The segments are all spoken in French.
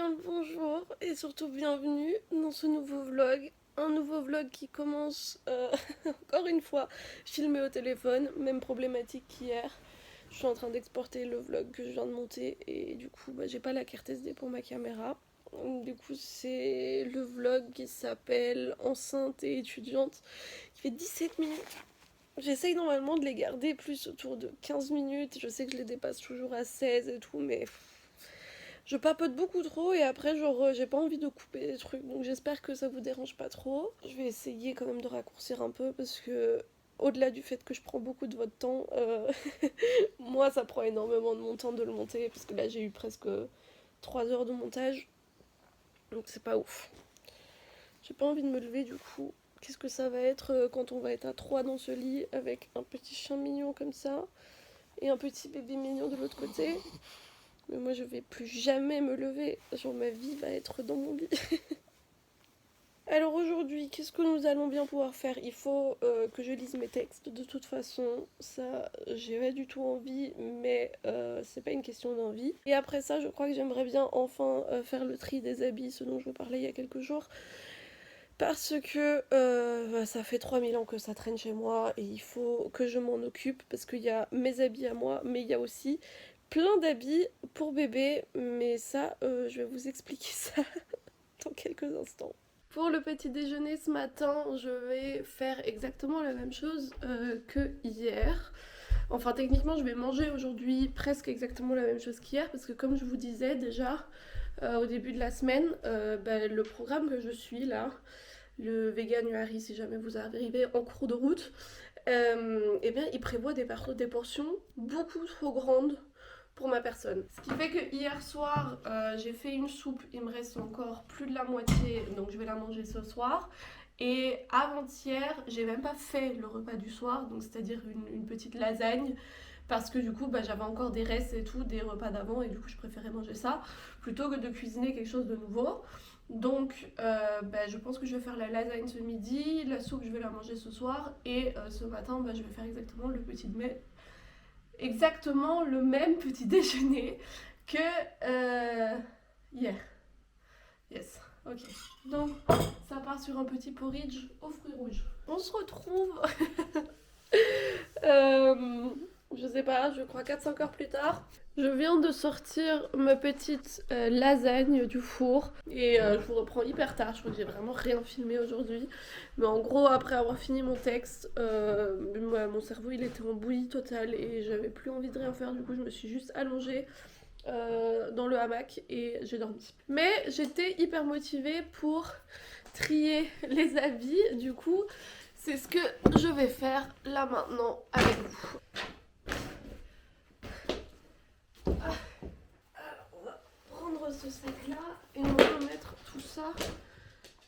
bien le bonjour et surtout bienvenue dans ce nouveau vlog. Un nouveau vlog qui commence encore une fois filmé au téléphone, même problématique qu'hier. Je suis en train d'exporter le vlog que je viens de monter et du coup j'ai pas la carte SD pour ma caméra. Du coup c'est le vlog qui s'appelle Enceinte et étudiante qui fait 17 minutes. J'essaye normalement de les garder plus autour de 15 minutes. Je sais que je les dépasse toujours à 16 et tout, mais je papote beaucoup trop et après genre j'ai pas envie de couper des trucs, donc j'espère que ça vous dérange pas trop. Je vais essayer quand même de raccourcir un peu parce que au-delà du fait que je prends beaucoup de votre temps, moi ça prend énormément de mon temps de le monter parce que là j'ai eu presque 3 heures de montage, donc c'est pas ouf. J'ai pas envie de me lever du coup. Qu'est-ce que ça va être quand on va être à 3 dans ce lit avec un petit chien mignon comme ça et un petit bébé mignon de l'autre côté. Mais moi je vais plus jamais me lever, genre ma vie va être dans mon lit. Alors aujourd'hui, qu'est-ce que nous allons bien pouvoir faire? Il faut que je lise mes textes, de toute façon, ça j'ai pas du tout envie, mais c'est pas une question d'envie. Et après ça, je crois que j'aimerais bien enfin faire le tri des habits, ce dont je vous parlais il y a quelques jours. Parce que ça fait 3000 ans que ça traîne chez moi et il faut que je m'en occupe parce qu'il y a mes habits à moi, mais il y a aussi plein d'habits pour bébé, mais ça, je vais vous expliquer ça dans quelques instants. Pour le petit déjeuner ce matin, je vais faire exactement la même chose que hier. Enfin, techniquement, je vais manger aujourd'hui presque exactement la même chose qu'hier parce que comme je vous disais déjà au début de la semaine, le programme que je suis là, le Veganuary, si jamais vous arrivez en cours de route, eh bien, il prévoit des portions beaucoup trop grandes pour ma personne. Ce qui fait que hier soir, j'ai fait une soupe, il me reste encore plus de la moitié, donc je vais la manger ce soir. Et avant-hier, j'ai même pas fait le repas du soir, donc c'est-à-dire une petite lasagne, parce que du coup, j'avais encore des restes et tout, des repas d'avant, et du coup, je préférais manger ça, plutôt que de cuisiner quelque chose de nouveau. Donc, je pense que je vais faire la lasagne ce midi, la soupe, je vais la manger ce soir, et ce matin, je vais faire exactement le même petit déjeuner que hier. Yes, ok. Donc, ça part sur un petit porridge aux fruits rouges. On se retrouve, euh, je sais pas, je crois 4-5 heures plus tard. Je viens de sortir ma petite lasagne du four et je vous reprends hyper tard, je crois que j'ai vraiment rien filmé aujourd'hui. Mais en gros, après avoir fini mon texte, mon cerveau il était en bouillie totale et j'avais plus envie de rien faire, du coup je me suis juste allongée dans le hamac et j'ai dormi. Mais j'étais hyper motivée pour trier les habits, du coup c'est ce que je vais faire là maintenant avec vous. Alors on va prendre ce sac là et on va mettre tout ça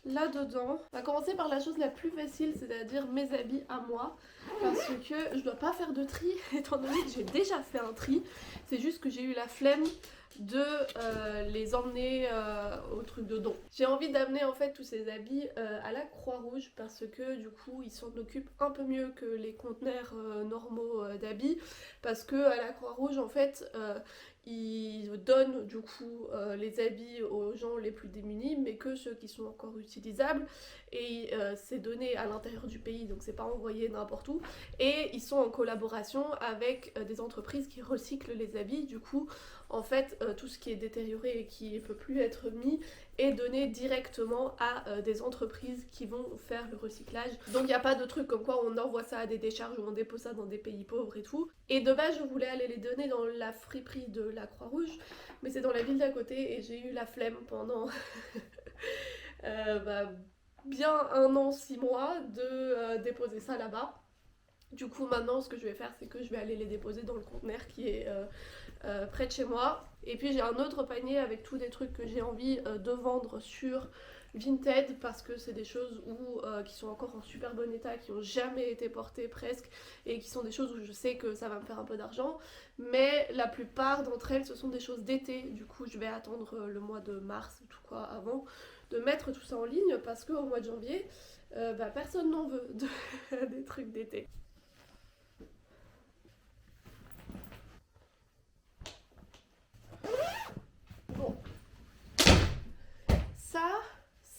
là-dedans. On va commencer par la chose la plus facile, c'est-à-dire mes habits à moi, parce que je dois pas faire de tri, étant donné que j'ai déjà fait un tri, c'est juste que j'ai eu la flemme de les emmener au truc de don. J'ai envie d'amener en fait tous ces habits à la Croix-Rouge parce que du coup ils s'en occupent un peu mieux que les conteneurs normaux d'habits, parce que à la Croix-Rouge en fait ils donnent du coup les habits aux gens les plus démunis, mais que ceux qui sont encore utilisables, et c'est donné à l'intérieur du pays, donc c'est pas envoyé n'importe où, et ils sont en collaboration avec des entreprises qui recyclent les habits. Du coup en fait tout ce qui est détérioré et qui ne peut plus être mis est donné directement à des entreprises qui vont faire le recyclage. Donc il n'y a pas de truc comme quoi on envoie ça à des décharges ou on dépose ça dans des pays pauvres et tout. Et de base je voulais aller les donner dans la friperie de la Croix-Rouge, mais c'est dans la ville d'à côté et j'ai eu la flemme pendant bien 1 an, 6 mois de déposer ça là-bas. Du coup maintenant ce que je vais faire c'est que je vais aller les déposer dans le conteneur qui est près de chez moi. Et puis j'ai un autre panier avec tous des trucs que j'ai envie de vendre sur Vinted, parce que c'est des choses qui sont encore en super bon état, qui ont jamais été portées presque, et qui sont des choses où je sais que ça va me faire un peu d'argent, mais la plupart d'entre elles ce sont des choses d'été. Du coup je vais attendre le mois de mars tout quoi avant de mettre tout ça en ligne, parce qu'au mois de janvier personne n'en veut des trucs d'été. Bon,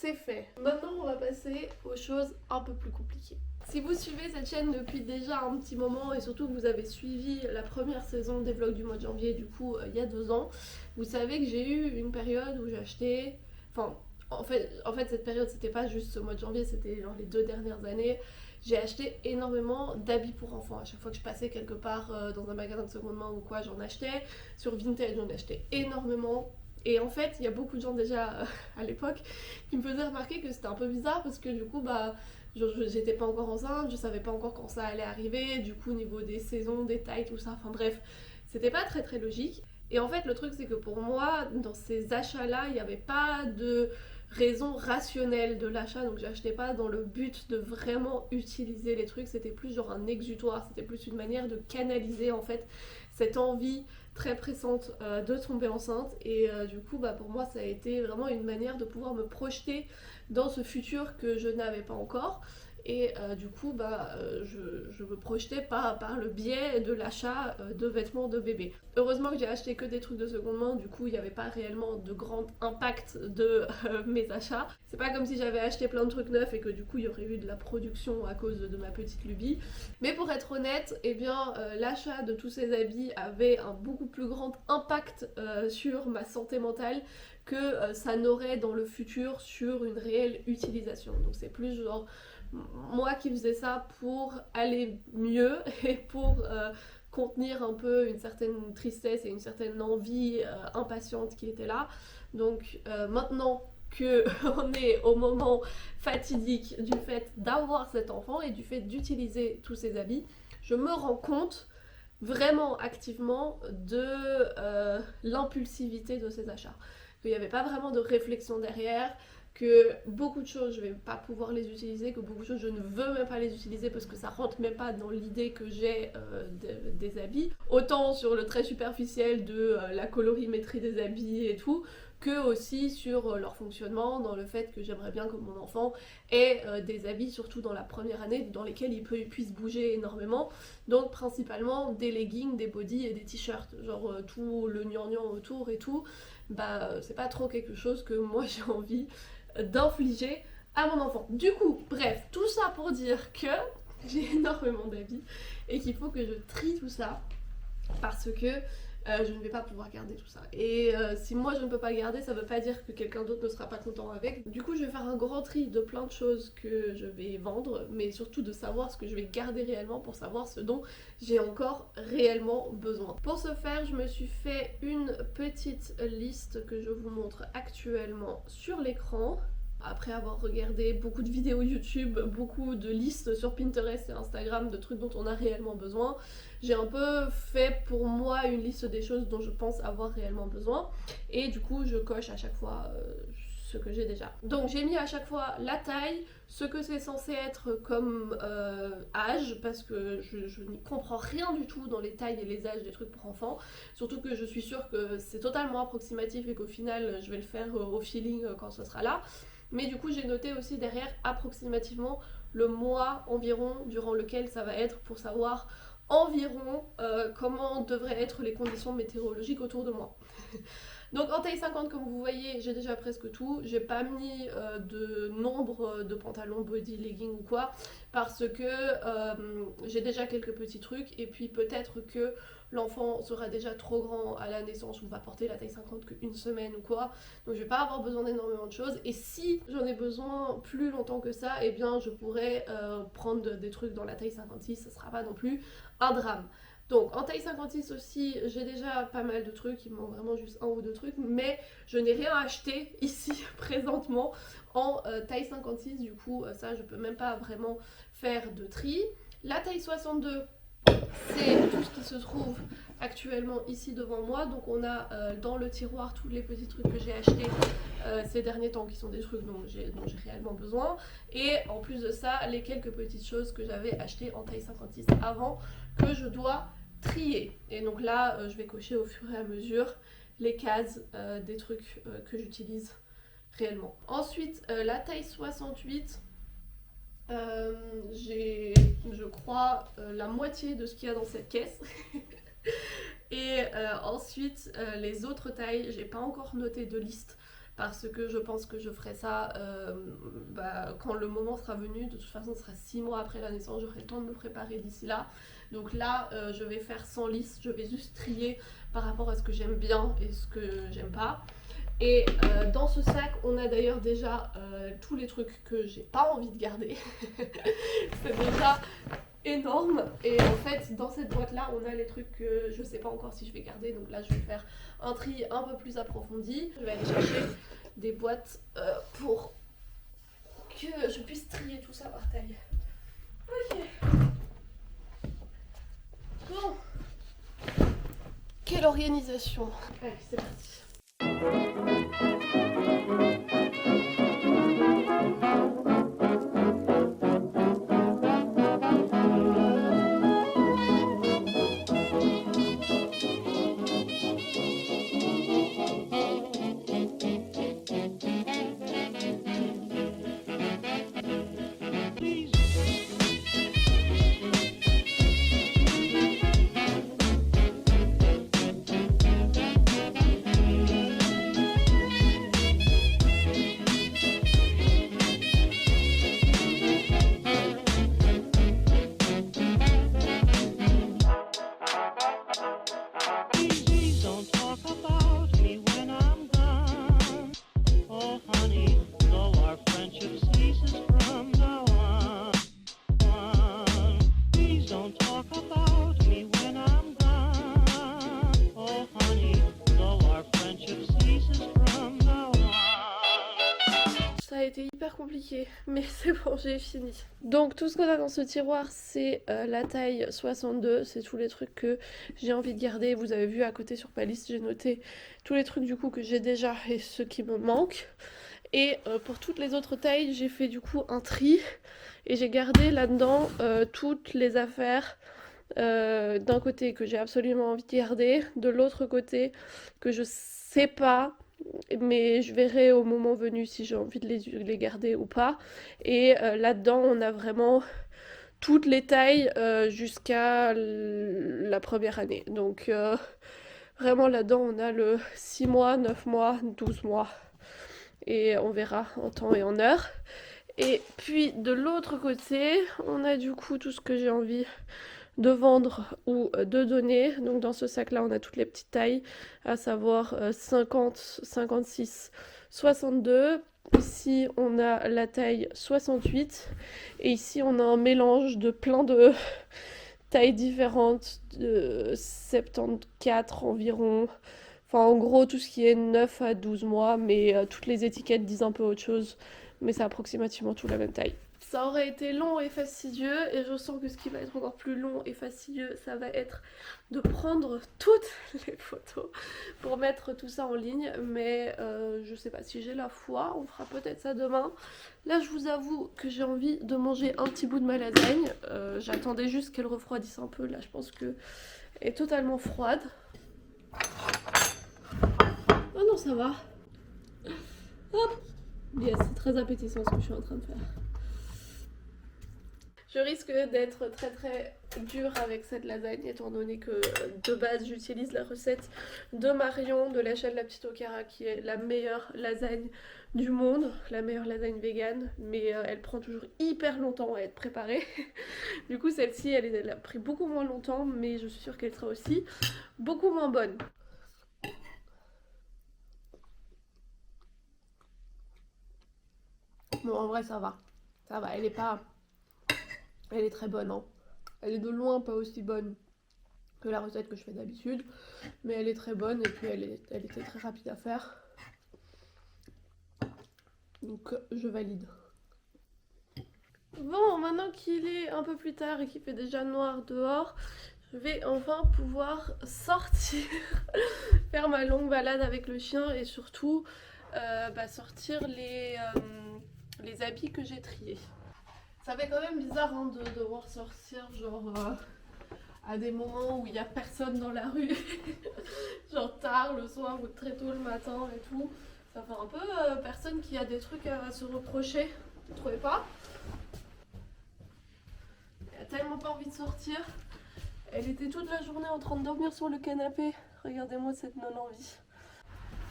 c'est fait. Maintenant on va passer aux choses un peu plus compliquées. Si vous suivez cette chaîne depuis déjà un petit moment et surtout que vous avez suivi la première saison des vlogs du mois de janvier, du coup il y a 2 ans, vous savez que j'ai eu une période où j'achetais... Enfin, en fait cette période c'était pas juste ce mois de janvier, c'était genre les 2 dernières années. J'ai acheté énormément d'habits pour enfants. À chaque fois que je passais quelque part dans un magasin de seconde main ou quoi, j'en achetais. Sur Vinted, j'en achetais énormément. Et en fait, il y a beaucoup de gens déjà à l'époque qui me faisaient remarquer que c'était un peu bizarre parce que du coup, bah, j'étais pas encore enceinte, je savais pas encore quand ça allait arriver, du coup, au niveau des saisons, des tailles, tout ça, enfin bref, c'était pas très très logique. Et en fait, le truc, c'est que pour moi, dans ces achats-là, il n'y avait pas de raison rationnelle de l'achat, donc j'achetais pas dans le but de vraiment utiliser les trucs, c'était plus genre un exutoire, c'était plus une manière de canaliser en fait cette envie très pressante de tomber enceinte et du coup bah pour moi ça a été vraiment une manière de pouvoir me projeter dans ce futur que je n'avais pas encore et du coup bah je me projetais par le biais de l'achat de vêtements de bébé. Heureusement que j'ai acheté que des trucs de seconde main, du coup il n'y avait pas réellement de grand impact de mes achats. C'est pas comme si j'avais acheté plein de trucs neufs et que du coup il y aurait eu de la production à cause de ma petite lubie. Mais pour être honnête, eh bien l'achat de tous ces habits avait un beaucoup plus grand impact sur ma santé mentale que ça n'aurait dans le futur sur une réelle utilisation. Donc c'est plus genre moi qui faisais ça pour aller mieux et pour contenir un peu une certaine tristesse et une certaine envie impatiente qui était là. Donc maintenant qu'on est au moment fatidique du fait d'avoir cet enfant et du fait d'utiliser tous ces habits, je me rends compte vraiment activement de l'impulsivité de ces achats. Qu'il n'y avait pas vraiment de réflexion derrière, que beaucoup de choses je vais pas pouvoir les utiliser, que beaucoup de choses je ne veux même pas les utiliser parce que ça rentre même pas dans l'idée que j'ai des habits. Autant sur le trait superficiel de la colorimétrie des habits et tout, que aussi sur leur fonctionnement, dans le fait que j'aimerais bien que mon enfant ait des habits, surtout dans la première année, dans lesquels il puisse bouger énormément. Donc principalement des leggings, des bodys et des t-shirts, genre tout le gnangnan autour et tout, bah c'est pas trop quelque chose que moi j'ai envie d'infliger à mon enfant. Du coup, bref, tout ça pour dire que j'ai énormément d'habits et qu'il faut que je trie tout ça parce que je ne vais pas pouvoir garder tout ça. Et si moi je ne peux pas garder, ça veut pas dire que quelqu'un d'autre ne sera pas content avec. Du coup, je vais faire un grand tri de plein de choses que je vais vendre, mais surtout de savoir ce que je vais garder réellement pour savoir ce dont j'ai encore réellement besoin. Pour ce faire, je me suis fait une petite liste que je vous montre actuellement sur l'écran. Après avoir regardé beaucoup de vidéos YouTube, beaucoup de listes sur Pinterest et Instagram de trucs dont on a réellement besoin, j'ai un peu fait pour moi une liste des choses dont je pense avoir réellement besoin et du coup je coche à chaque fois ce que j'ai déjà. Donc j'ai mis à chaque fois la taille, ce que c'est censé être comme âge, parce que je n'y comprends rien du tout dans les tailles et les âges des trucs pour enfants, surtout que je suis sûre que c'est totalement approximatif et qu'au final je vais le faire au feeling quand ce sera là. Mais du coup j'ai noté aussi derrière approximativement le mois environ durant lequel ça va être pour savoir environ comment devraient être les conditions météorologiques autour de moi. Donc en taille 50 comme vous voyez j'ai déjà presque tout, j'ai pas mis de nombre de pantalons, body, leggings ou quoi parce que j'ai déjà quelques petits trucs et puis peut-être que l'enfant sera déjà trop grand à la naissance ou va porter la taille 50 qu'une semaine ou quoi, donc je vais pas avoir besoin d'énormément de choses et si j'en ai besoin plus longtemps que ça, eh bien je pourrais prendre des trucs dans la taille 56, ça sera pas non plus un drame. Donc en taille 56 aussi, j'ai déjà pas mal de trucs, il me manque vraiment juste un ou deux trucs, mais je n'ai rien acheté ici présentement en taille 56, du coup ça je peux même pas vraiment faire de tri. La taille 62, c'est tout ce qui se trouve actuellement ici devant moi, donc on a dans le tiroir tous les petits trucs que j'ai achetés ces derniers temps qui sont des trucs dont j'ai réellement besoin et en plus de ça les quelques petites choses que j'avais achetées en taille 56 avant que je dois trier et donc là je vais cocher au fur et à mesure les cases des trucs que j'utilise réellement. Ensuite la taille 68, j'ai je crois la moitié de ce qu'il y a dans cette caisse et ensuite les autres tailles j'ai pas encore noté de liste parce que je pense que je ferai ça quand le moment sera venu. De toute façon, ce sera 6 mois après la naissance, j'aurai le temps de me préparer d'ici là. Donc là, je vais faire sans liste, je vais juste trier par rapport à ce que j'aime bien et ce que j'aime pas. Et dans ce sac, on a d'ailleurs déjà tous les trucs que j'ai pas envie de garder. C'est déjà énorme. Et en fait, dans cette boîte-là, on a les trucs que je sais pas encore si je vais garder. Donc là, je vais faire un tri un peu plus approfondi. Je vais aller chercher des boîtes pour que je puisse trier tout ça par taille. Ok. Bon. Quelle organisation. Allez, c'est parti. Ça a été hyper compliqué, mais c'est bon, j'ai fini. Donc tout ce qu'on a dans ce tiroir, c'est la taille 62, c'est tous les trucs que j'ai envie de garder. Vous avez vu à côté sur ma liste, j'ai noté tous les trucs du coup que j'ai déjà et ceux qui me manquent. Et pour toutes les autres tailles, j'ai fait du coup un tri et j'ai gardé là-dedans toutes les affaires d'un côté que j'ai absolument envie de garder, de l'autre côté que je sais pas, mais je verrai au moment venu si j'ai envie de les garder ou pas. Et là-dedans, on a vraiment toutes les tailles jusqu'à la première année. Donc vraiment là-dedans, on a le 6 mois, 9 mois, 12 mois. Et on verra en temps et en heure. Et puis de l'autre côté, on a du coup tout ce que j'ai envie de vendre ou de donner. Donc dans ce sac là on a toutes les petites tailles, à savoir 50, 56, 62. Ici on a la taille 68 et ici on a un mélange de plein de tailles différentes, de 74 environ. Enfin en gros tout ce qui est 9 à 12 mois, mais toutes les étiquettes disent un peu autre chose, mais c'est approximativement tout la même taille. Ça aurait été long et fastidieux et je sens que ce qui va être encore plus long et fastidieux, ça va être de prendre toutes les photos pour mettre tout ça en ligne. Mais je sais pas si j'ai la foi, on fera peut-être ça demain. Là je vous avoue que j'ai envie de manger un petit bout de ma lasagne. J'attendais juste qu'elle refroidisse un peu, là je pense qu'elle est totalement froide. Oh non ça va. Hop. Yes, c'est très appétissant ce que je suis en train de faire. Je risque d'être très très dure avec cette lasagne étant donné que de base j'utilise la recette de Marion de la chaîne La Petite Okara qui est la meilleure lasagne du monde, la meilleure lasagne végane, mais elle prend toujours hyper longtemps à être préparée. Du coup celle-ci elle a pris beaucoup moins longtemps, mais je suis sûre qu'elle sera aussi beaucoup moins bonne. Bon en vrai ça va, elle est très bonne, hein. Elle est de loin pas aussi bonne que la recette que je fais d'habitude, mais elle est très bonne et puis elle était très rapide à faire. Donc je valide. Bon, maintenant qu'il est un peu plus tard et qu'il fait déjà noir dehors, je vais enfin pouvoir sortir, faire ma longue balade avec le chien et surtout sortir les habits que j'ai triés. Ça fait quand même bizarre hein, de devoir sortir genre à des moments où il n'y a personne dans la rue, genre tard le soir ou très tôt le matin et tout. Ça fait un peu personne qui a des trucs à se reprocher, vous trouvez pas? Elle a tellement pas envie de sortir. Elle était toute la journée en train de dormir sur le canapé. Regardez-moi cette non-envie.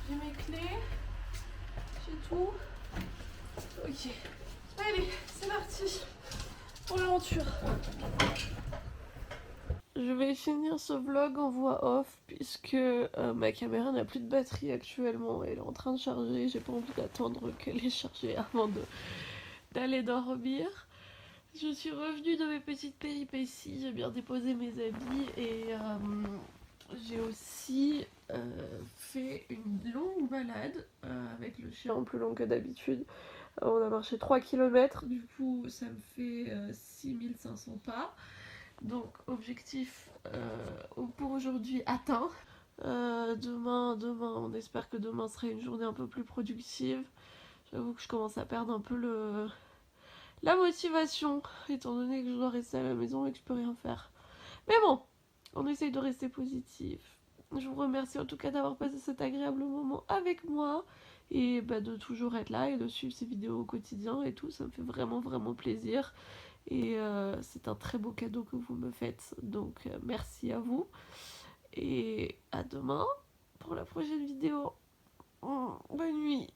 J'ai mes clés. et tout. Ok. Allez, c'est parti pour l'aventure. Je vais finir ce vlog en voix off puisque ma caméra n'a plus de batterie actuellement. Elle est en train de charger. J'ai pas envie d'attendre qu'elle ait chargé avant d'aller dormir. Je suis revenue de mes petites péripéties. J'ai bien déposé mes habits et j'ai aussi fait une longue balade avec le chien, plus long que d'habitude. On a marché 3 km, du coup ça me fait 6500 pas. Donc objectif pour aujourd'hui atteint. Demain, on espère que demain sera une journée un peu plus productive. J'avoue que je commence à perdre un peu la motivation, étant donné que je dois rester à la maison et que je peux rien faire. Mais bon, on essaye de rester positif. Je vous remercie en tout cas d'avoir passé cet agréable moment avec moi et de toujours être là et de suivre ces vidéos au quotidien et tout. Ça me fait vraiment vraiment plaisir et c'est un très beau cadeau que vous me faites. Donc merci à vous et à demain pour la prochaine vidéo. Bonne nuit.